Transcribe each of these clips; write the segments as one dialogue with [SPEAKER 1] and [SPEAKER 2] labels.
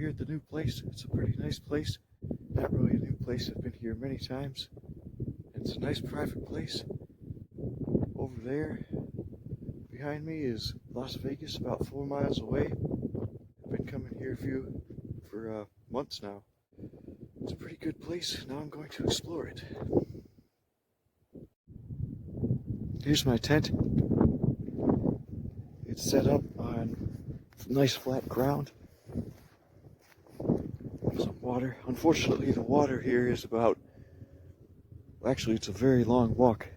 [SPEAKER 1] here at the new place. It's a pretty nice place. Not really a new place. I've been here many times. It's a nice private place. Over there behind me is Las Vegas, about 4 miles away. I've been coming here for months now. It's a pretty good place. Now I'm going to explore it. Here's my tent. It's set up on nice flat ground. Some water. Unfortunately, the water here is actually it's a very long walk.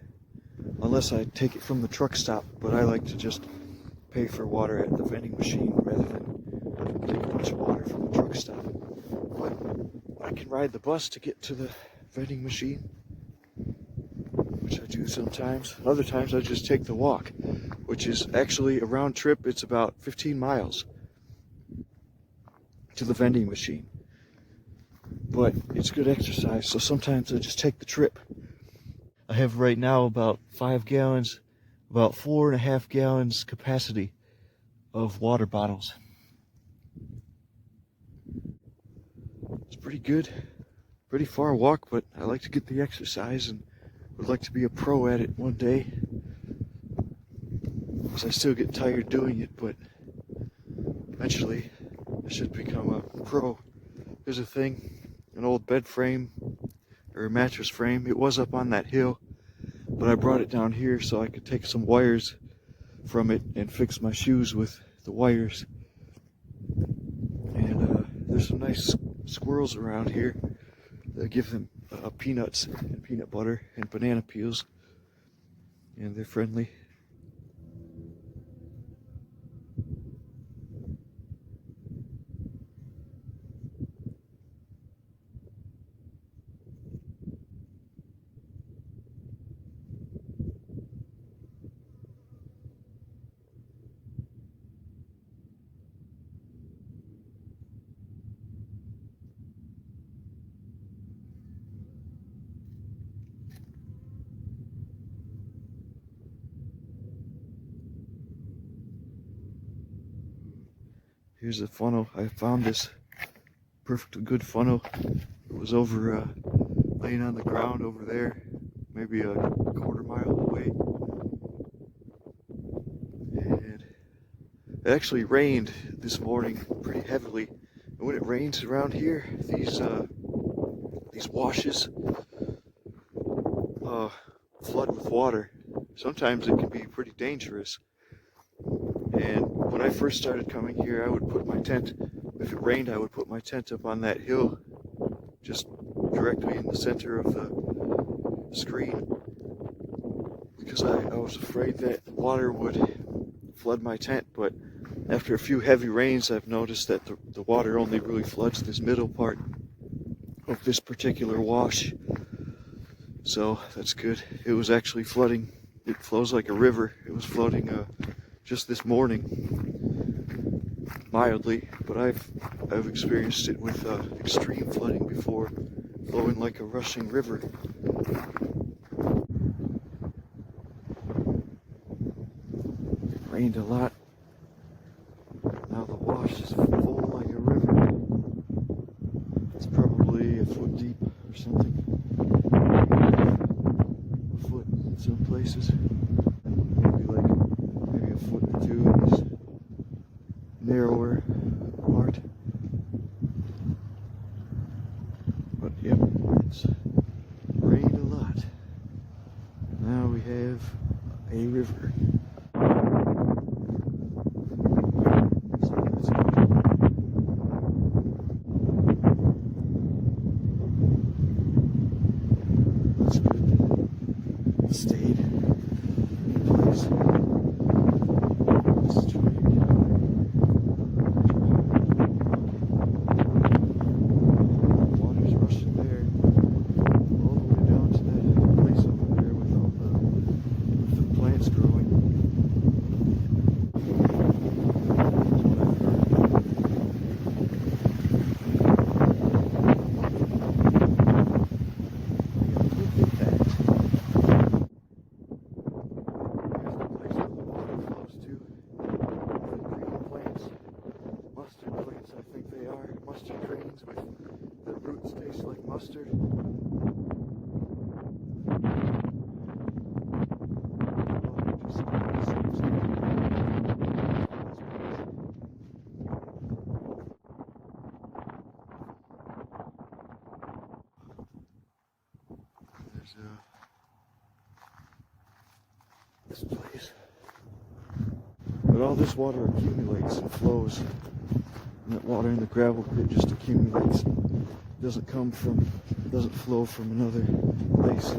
[SPEAKER 1] Unless I take it from the truck stop, but I like to just pay for water at the vending machine rather than take a bunch of water from the truck stop. But I can ride the bus to get to the vending machine, which I do sometimes. Other times I just take the walk, which is actually a round trip. It's about 15 miles to the vending machine. But it's good exercise, so sometimes I just take the trip. I have right now about 5 gallons, about 4.5 gallons capacity of water bottles. It's pretty good, pretty far walk, but I like to get the exercise and would like to be a pro at it one day. Because I still get tired doing it, but eventually I should become a pro. There's a thing, an old bed frame or a mattress frame. It was up on that hill, but I brought it down here so I could take some wires from it and fix my shoes with the wires. And there's some nice squirrels around here. They give them peanuts and peanut butter and banana peels, and they're friendly. Here's a funnel. I found this perfectly good funnel. It was over laying on the ground over there, maybe a quarter-mile away. And it actually rained this morning pretty heavily. And when it rains around here, these washes flood with water. Sometimes it can be pretty dangerous. And when I first started coming here, I would put my tent, if it rained, I would put my tent up on that hill, just directly in the center of the screen, because I was afraid that the water would flood my tent. But after a few heavy rains, I've noticed that the water only really floods this middle part of this particular wash. So that's good. It was actually flooding. It flows like a river. It was flooding just this morning, mildly, but I've experienced it with extreme flooding before, flowing like a rushing river. It rained a lot. Now the wash is full like a river. It's probably a foot deep or something. A foot in some places. Maybe a foot or two in this narrower part. But yep, it's rained a lot. Now we have a river. So that's good. That's good. It stayed in place. Let's try again. are mustard greens with the roots taste like mustard. There's this place. But all this water accumulates and flows. And that water in the gravel pit just accumulates. It doesn't flow from another place.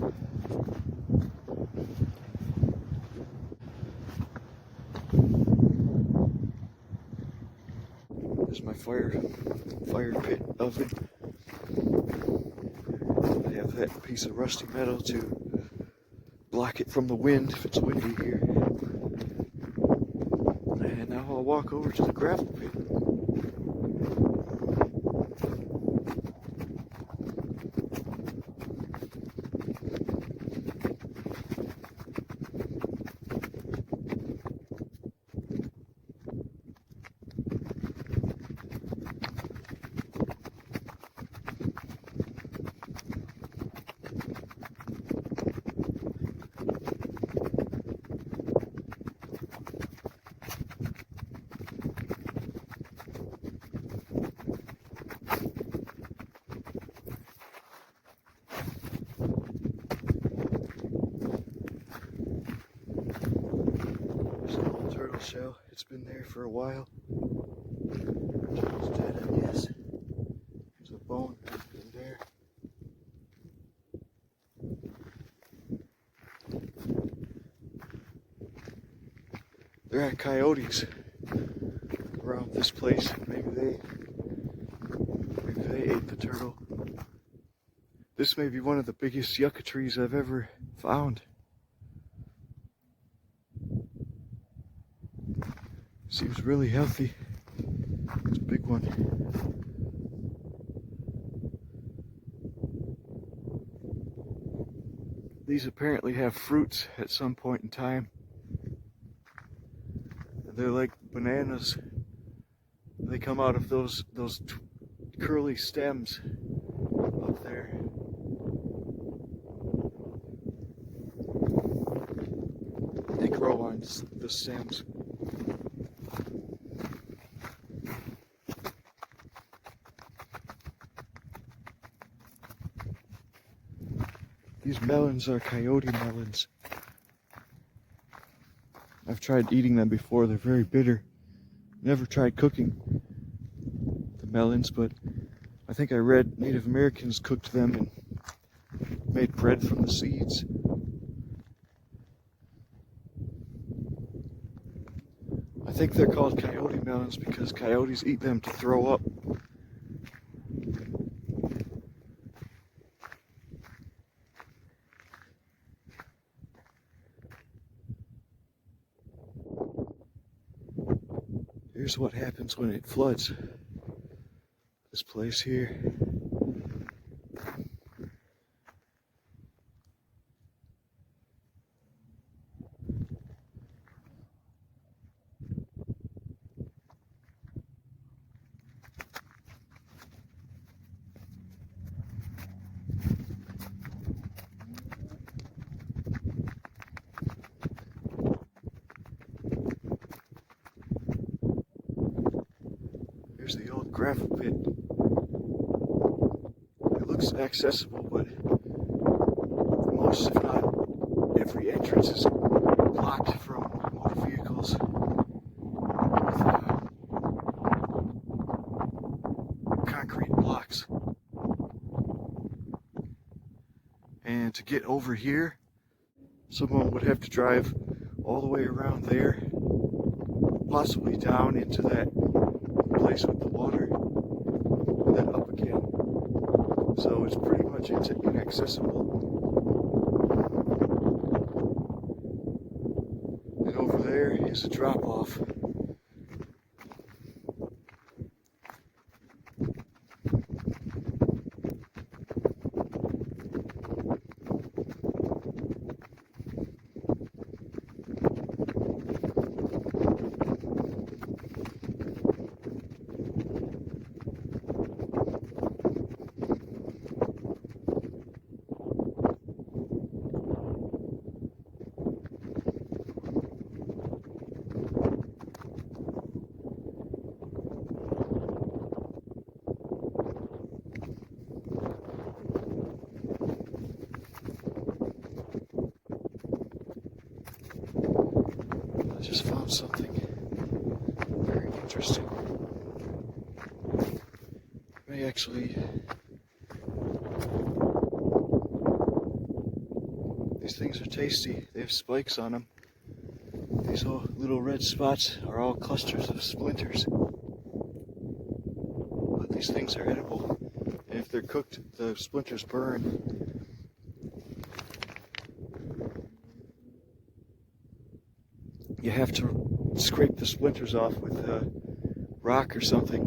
[SPEAKER 1] There's my fire pit oven. I have that piece of rusty metal to block it from the wind if it's windy here. And now I'll walk over to the gravel pit. Turtle shell. It's been there for a while. Turtle's dead, I guess. There's a bone in there. There are coyotes around this place. Maybe they ate the turtle. This may be one of the biggest yucca trees I've ever found. Seems really healthy. It's a big one. These apparently have fruits at some point in time. They're like bananas. They come out of those curly stems up there. They grow on the stems. These melons are coyote melons. I've tried eating them before. They're very bitter. Never tried cooking the melons, but I think I read Native Americans cooked them and made bread from the seeds. I think they're called coyote melons because coyotes eat them to throw up. Here's what happens when it floods. This place here. Here's the old gravel pit. It looks accessible, but most, if not every entrance is blocked from motor vehicles with concrete blocks. And to get over here, someone would have to drive all the way around there, possibly down into that place with the water, and then up again. So it's pretty much inaccessible. And over there is a drop-off. something very interesting. May actually, these things are tasty. They have spikes on them. These little red spots are all clusters of splinters. But these things are edible. And if they're cooked, the splinters burn. You have to scrape the splinters off with a rock or something.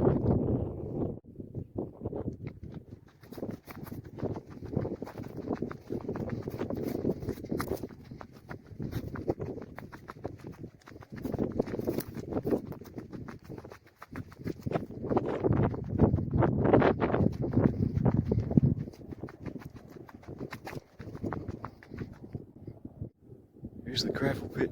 [SPEAKER 1] Here's the gravel pit.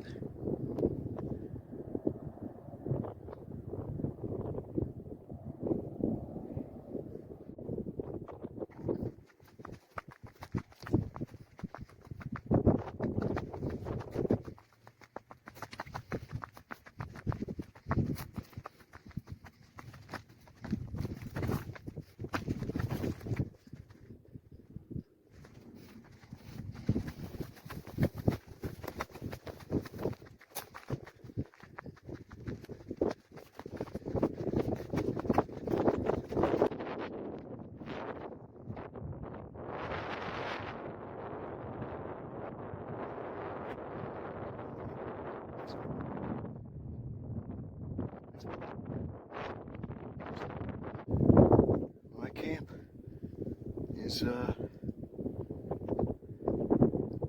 [SPEAKER 1] My camp is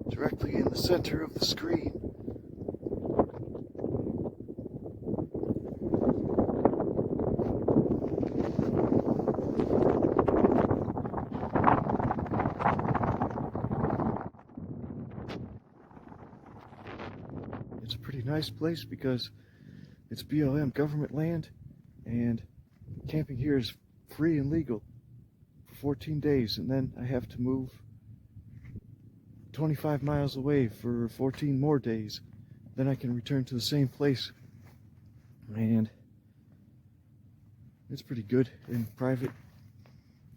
[SPEAKER 1] directly in the center of the screen. It's a pretty nice place because it's BLM government land, and camping here is free and legal for 14 days, and then I have to move 25 miles away for 14 more days. Then I can return to the same place, and it's pretty good and private.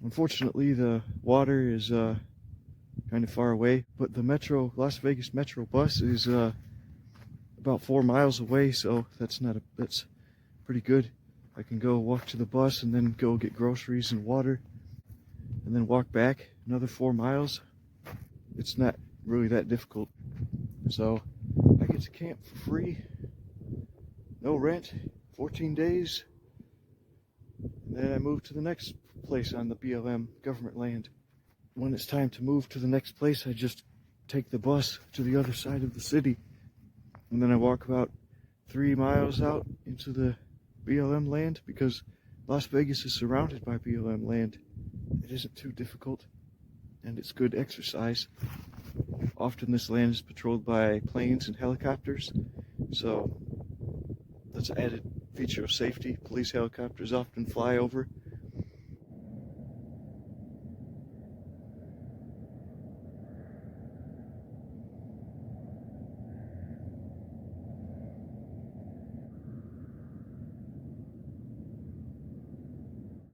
[SPEAKER 1] Unfortunately, the water is kind of far away, but the Las Vegas Metro bus is about 4 miles away, so that's pretty good. I can go walk to the bus and then go get groceries and water and then walk back another 4 miles. It's not really that difficult. So I get to camp for free, no rent, 14 days, and then I move to the next place on the BLM government land. When it's time to move to the next place, I just take the bus to the other side of the city, and then I walk about 3 miles out into the BLM land, because Las Vegas is surrounded by BLM land. It isn't too difficult, and it's good exercise. Often this land is patrolled by planes and helicopters, so that's an added feature of safety. Police helicopters often fly over,